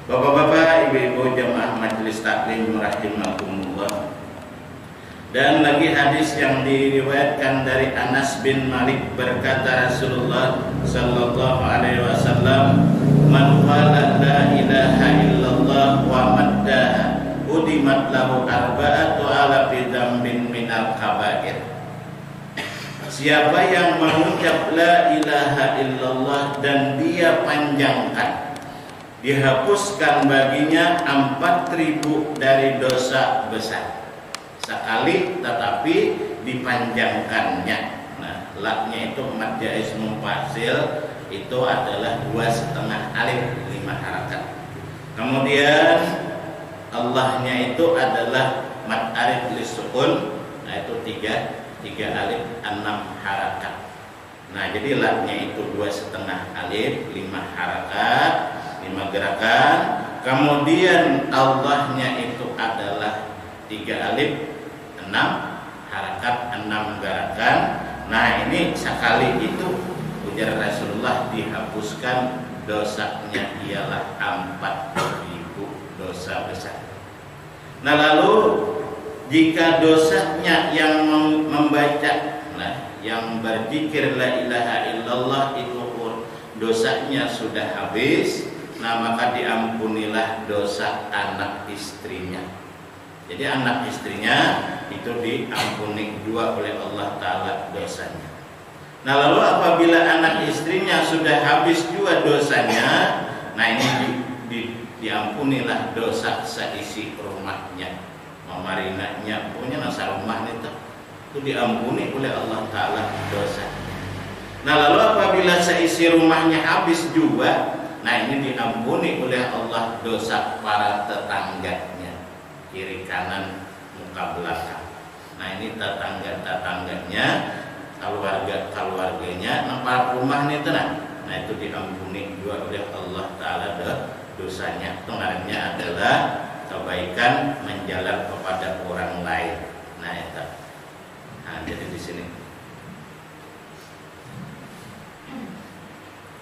Bapak-bapak, ibu-ibu jamaah majelis taklim rahimakumullah. Dan lagi hadis yang diriwayatkan dari Anas bin Malik, berkata Rasulullah sallallahu alaihi wasallam, "Man qala la ilaha illallah wa maddaha udimat lahu arba'atu alafi dzambin minal kaba'ir." Siapa yang mengucap la ilaha illallah dan dia panjangkan, dihapuskan baginya 4.000 dari dosa besar sekali, tetapi dipanjangkannya. Nah, laknya itu mad jaiz mufasil, itu adalah 2,5 alif 5 harakat. Kemudian Allahnya itu adalah mad alif lisukun, nah itu 3 alif 6 harakat. Nah, jadi laknya itu 2,5 alif 5 harakat, 5 gerakan. Kemudian Allahnya itu adalah 3 alif 6 harakat 6 gerakan. Nah, ini sekali itu ujar Rasulullah dihapuskan dosanya ialah 4.000 dosa besar. Nah, lalu jika dosanya yang membaca, nah, yang berzikir la ilaha illallah itu dosanya sudah habis, nah maka diampunilah dosa anak istrinya. Jadi anak istrinya itu diampuni dua oleh Allah Ta'ala dosanya. Nah, lalu apabila anak istrinya sudah habis juga dosanya, nah ini diampunilah dosa seisi rumahnya, mamarinanya, pokoknya nasa rumah itu diampuni oleh Allah Ta'ala dosanya. Nah, lalu apabila seisi rumahnya habis juga, nah ini diampuni oleh Allah dosa para tetangganya, kiri kanan muka belakang. Nah, ini tetangganya, keluarganya, nah rumah ini tenang. Nah, itu diampuni juga oleh Allah Ta'ala dosanya. Pengarangnya adalah kebaikan menjalar kepada orang lain. Nah, itu. Nah, jadi di sini.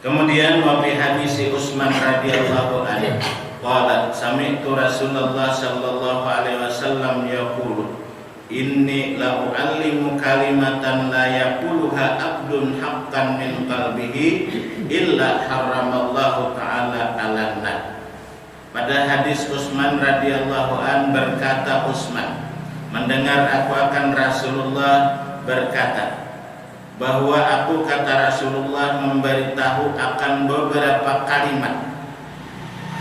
Kemudian wa fi hadis Utsman radhiyallahu anhu qala sami'tu Rasulullah sallallahu alaihi wasallam yaqulu inni la u'allimu kalimatan la yaquluha abdun haqqan min qalbihi illa haramallahu ta'ala 'alan nar. Pada hadis Utsman radhiyallahu an berkata Utsman, mendengar aku akan Rasulullah berkata bahwa aku, kata Rasulullah, memberitahu akan beberapa kalimat,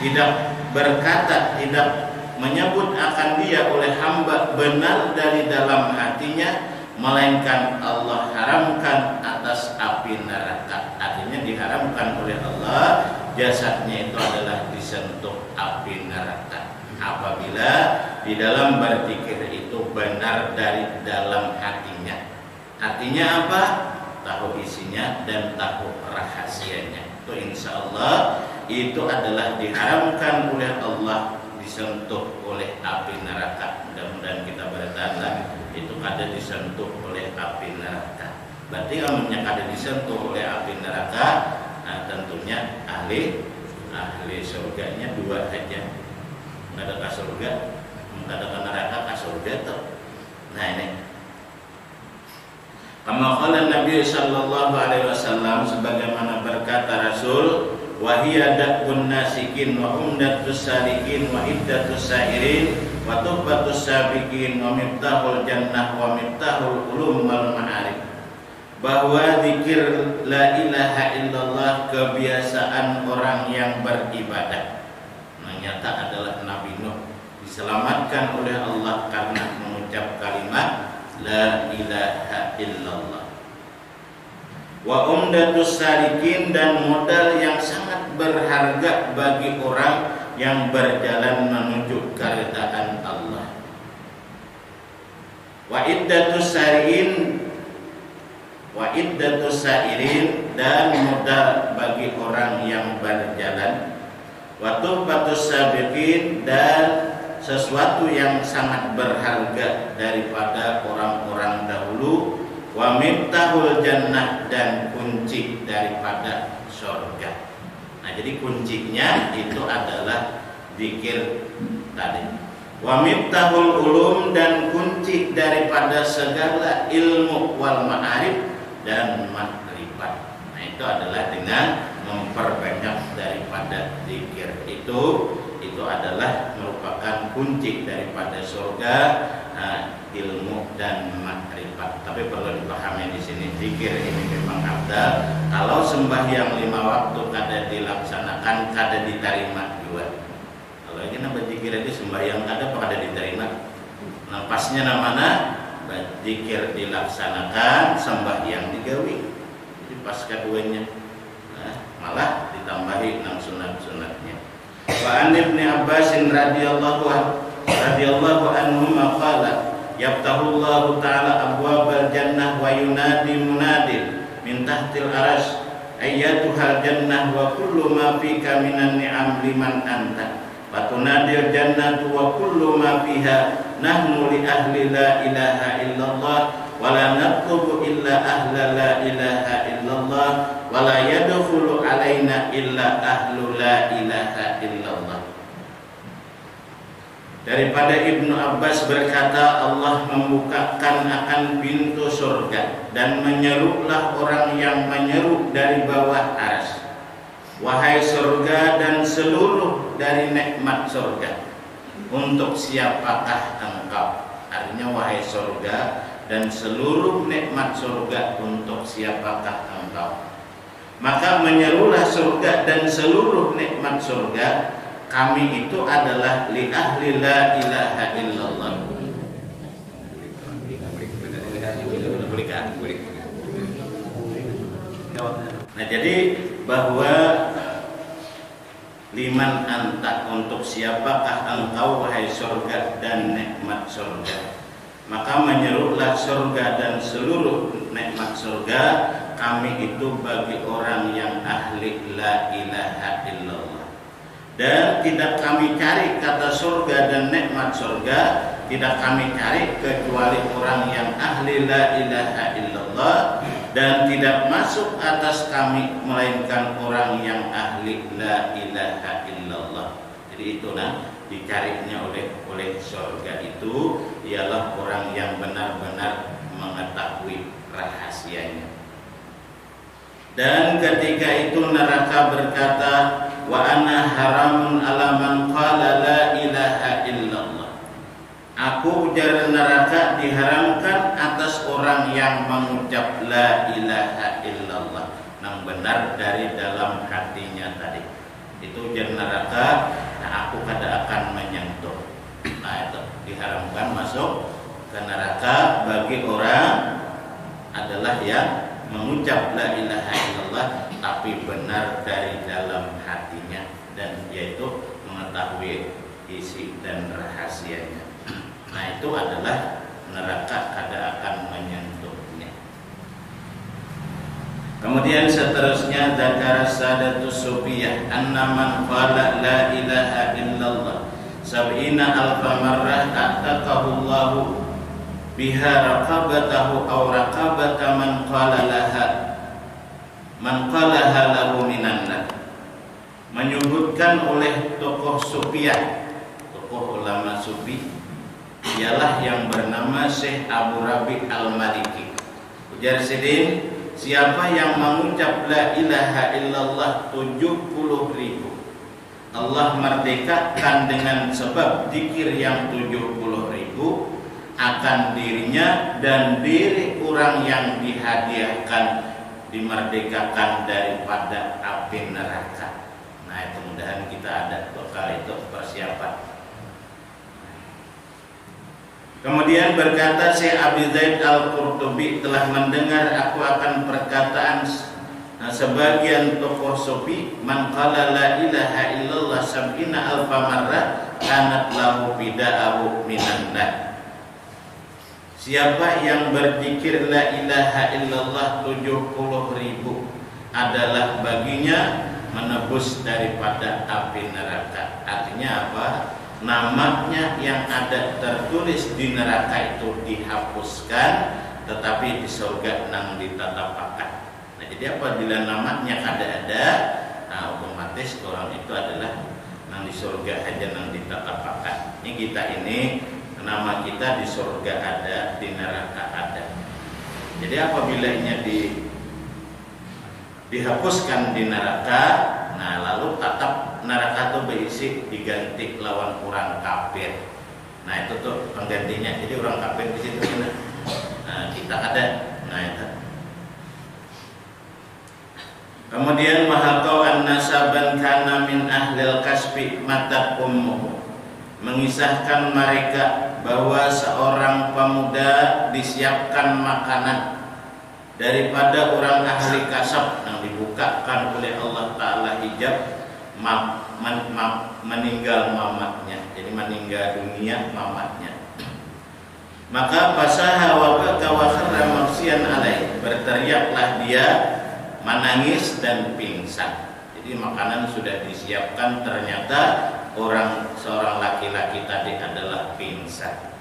tidak berkata, tidak menyebut akan dia oleh hamba benar dari dalam hatinya, melainkan Allah haramkan atas api neraka. Artinya diharamkan oleh Allah jasadnya itu adalah disentuh api neraka apabila di dalam berzikir itu benar dari dalam hatinya. Artinya apa? Tahu isinya dan tahu rahasianya. Itu insya Allah itu adalah diharamkan oleh Allah disentuh oleh api neraka. Mudah-mudahan kita bertanda itu kada disentuh oleh api neraka. Berarti amalnya kada disentuh oleh api neraka, nah tentunya ahli surganya dua saja. Kada ke surga, kada ke neraka, ke surga tuh. Nah, ini kama qala Nabi sallallahu alaihi wasallam, sebagaimana berkata Rasul, wa hiya da'un nasikin wa umdatus salikin wa iddatus sairin wa tubbatus sabiqin wa miftahul jannah wa miftahul ulum wal ma'arif. Bahwa zikir la ilaha illallah kebiasaan orang yang beribadah. Ternyata adalah Nabi Nuh diselamatkan oleh Allah karena mengucap kalimat la ilaha illallah. Wa umdatus salikin, dan modal yang sangat berharga bagi orang yang berjalan menuju keridhaan Allah. Wa iddatus sairin, dan modal bagi orang yang berjalan. Wa tuhbatus sabiqin, dan sesuatu yang sangat berharga daripada orang-orang dahulu. Wa miftahul jannah, dan kunci daripada surga. Nah, jadi kuncinya itu adalah zikir tadi. Wa miftahul ulum, dan kunci daripada segala ilmu wal ma'arif dan makrifat. Nah, itu adalah dengan memperbanyak daripada zikir. Itu adalah merupakan kunci daripada surga, ilmu dan makrifat. Tapi perlu dipahami di sini, zikir ini memang afdal. Kalau sembahyang 5 waktu kada dilaksanakan, kada diterima juga. Kalau ini nambah zikir aja sembahyang kada kada diterima. Nah, pasnya namanya zikir dilaksanakan, sembahyang digawi. Jadi pas keduanya, malah ditambahi 6 sunat-sunatnya. Wa an Ibnu Abbas radhiyallahu anhu qala yaftahullahu ta'ala abwabal jannah wa yunadi munadin min tahtil arash ayyatuhal jannah wa kullu ma fika minan ni'am liman anta wa tunadir jannatu wa kullu ma fiha nahnu li ahli la ilaha illallah wa la natlubu illa ahla la ilaha illallah wa la yadkhulu alaina illa ahlu la ilaha illallah. Daripada Ibnu Abbas berkata, Allah membukakan akan pintu surga dan menyerulah orang yang menyeru dari bawah arsy. Wahai surga dan seluruh dari nikmat surga, untuk siapakah engkau? Artinya wahai surga dan seluruh nikmat surga, untuk siapakah engkau? Maka menyerulah surga dan seluruh nikmat surga, kami itu adalah li ahli la ilaha illallah. Nah, jadi bahwa liman anta, untuk siapakah engkau wahai surga dan nikmat surga. Maka menyerulah surga dan seluruh nikmat surga, kami itu bagi orang yang ahli la ilaha illallah. Dan tidak kami cari kata surga dan nikmat surga, tidak kami cari kecuali orang yang ahli la ilaha illallah, dan tidak masuk atas kami melainkan orang yang ahli la ilaha illallah. Jadi itu dicarinya oleh surga itu ialah orang yang benar-benar mengetahui rahasianya. Dan ketika itu neraka berkata, wa ana haramun ala man qala la ilaha illallah. Aku, ujar neraka, diharamkan atas orang yang mengucap la ilaha illallah, yang benar dari dalam hatinya tadi. Itu ujar neraka, nah aku kada akan menyentuh. Nah, itu diharamkan masuk ke neraka bagi orang adalah yang mengucap la ilaha illallah tapi benar dari dalam hatinya, dan yaitu mengetahui isi dan rahasianya. Nah, itu adalah neraka kada akan menyentuhnya. Kemudian seterusnya zakara sadatus sufiyah anna man qala la ilaha illallah sab'ina alfa marrah ataqahu Allahu biha raqabatahu aw raqabata man qalaha lahu minan nar. Menyebutkan oleh tokoh Sufiyah, tokoh ulama Sufi, ialah yang bernama Syekh Abu Rabi Al-Maliki. Ujar Sidin, siapa yang mengucap la ilaha illallah 70.000, Allah merdekakan dengan sebab zikir yang 70.000 akan dirinya dan diri orang yang dihadiahkan, dimerdekakan daripada api neraka. Nah, itu mudahan kita ada bekal itu persiapan. Kemudian berkata Syekh Abi Zaid Al-Qurtubi, telah mendengar aku akan perkataan sebagian tokoh Sufi, man qala la ilaha illallah sab'ina alfa marrah kanat lahu bida'ahu minan nar. Siapa yang berzikir la ilaha illallah 70.000 adalah baginya menebus daripada api neraka. Artinya apa? Namanya yang ada tertulis di neraka itu dihapuskan, tetapi di surga nang ditatapakan. Nah, jadi apabila namanya kada ada, nah otomatis orang itu adalah nang di surga aja nang ditatapakan. Ini kita ini nama kita di surga ada, di neraka ada. Jadi apabila ini dihapuskan di neraka, nah lalu tatap neraka itu berisi diganti lawan orang kafir. Nah itu tuh penggantinya. Jadi orang kafir di situ kan. Nah kita ada. Nah itu. Kemudian mahakau an-nasaban kana min ahlil kasbi matat ummuhu, mengisahkan mereka bahwa seorang pemuda disiapkan makanan daripada orang ahli kasab yang dibukakan oleh Allah Ta'ala hijab meninggal mamatnya, jadi meninggal dunia mamatnya. Maka fasaha wa baka wa kharra maghsyan alaih, berteriaklah dia, menangis dan pingsan. Jadi makanan sudah disiapkan, ternyata seorang laki-laki tadi adalah pingsan.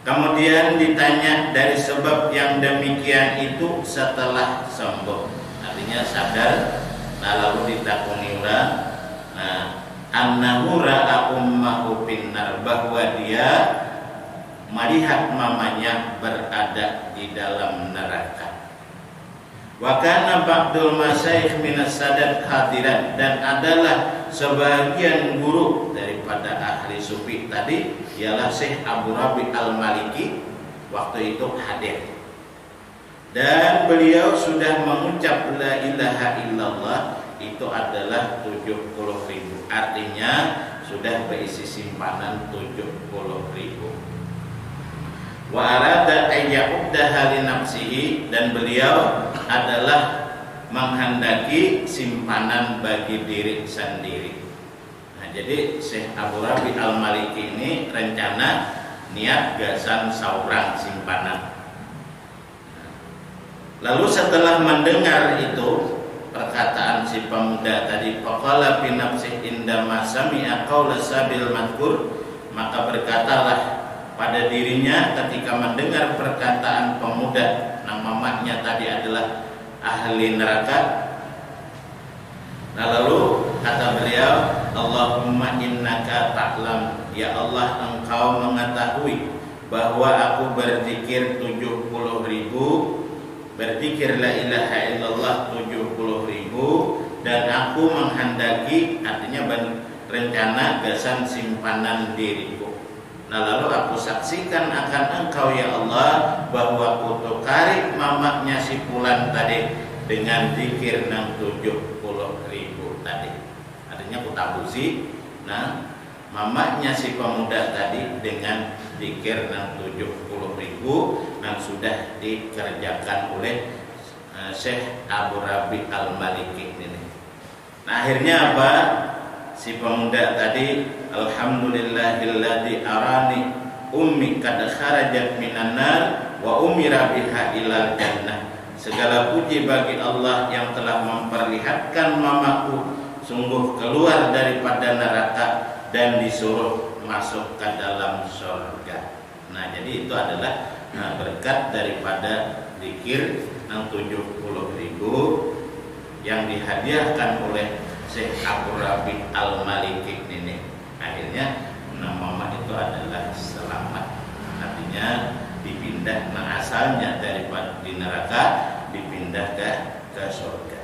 Kemudian ditanya dari sebab yang demikian itu setelah sembuh, artinya sadar. Nah lalu ditakuni ulang, nah annahu ra'a ummahu finnar, bahwa dia melihat mamanya berada di dalam neraka. Wa kana ba'dul masyayikh minas sadat hadiran, dan adalah sebagian guru daripada ahli sufi tadi ialah Syekh Abu Rabi Al-Maliki waktu itu hadir. Dan beliau sudah mengucap la ilaha illallah itu adalah 70.000, artinya sudah berisi simpanan 70.000. Wa arada ayyaqdaha li nafsihi, dan beliau adalah menghendaki simpanan bagi diri sendiri. Nah, jadi Syekh Abu Rabi Al-Maliki ini rencana niat gasan saurang simpanan. Lalu setelah mendengar itu perkataan si pemuda tadi, faqala fi nafsihi indama sami'a qaula sabil madhkur, maka berkatalah pada dirinya ketika mendengar perkataan pemuda yang mamanya tadi adalah ahli neraka. Nah lalu kata beliau, Allahumma innaka ta'lam, ya Allah engkau mengetahui bahwa aku berzikir 70.000, berzikir la ilaha illallah 70.000, dan aku menghendaki, artinya rencana gasan simpanan diriku. Nah lalu aku saksikan akan engkau ya Allah bahwa aku tukari mamaknya si fulan tadi dengan zikir nang 70.000 tadi. Artinya aku tabusi nah mamaknya si pemuda tadi dengan zikir nang 70.000 yang sudah dikerjakan oleh Syekh Abu Rabi Al-Maliki ini. Nah akhirnya apa? Si pemuda tadi, alhamdulillahilladzi arani ummi kad kharajat minan nar wa umira biha ilal jannah. Segala puji bagi Allah yang telah memperlihatkan mamaku sungguh keluar daripada neraka dan disuruh masuk ke dalam surga. Nah, jadi itu adalah berkat daripada zikir yang 70.000 yang dihadiahkan oleh Syekh Abu Rabi Al-Maliki ini. Akhirnya nama mama itu adalah selamat, artinya dipindah, nah asalnya daripada di neraka dipindah ke surga.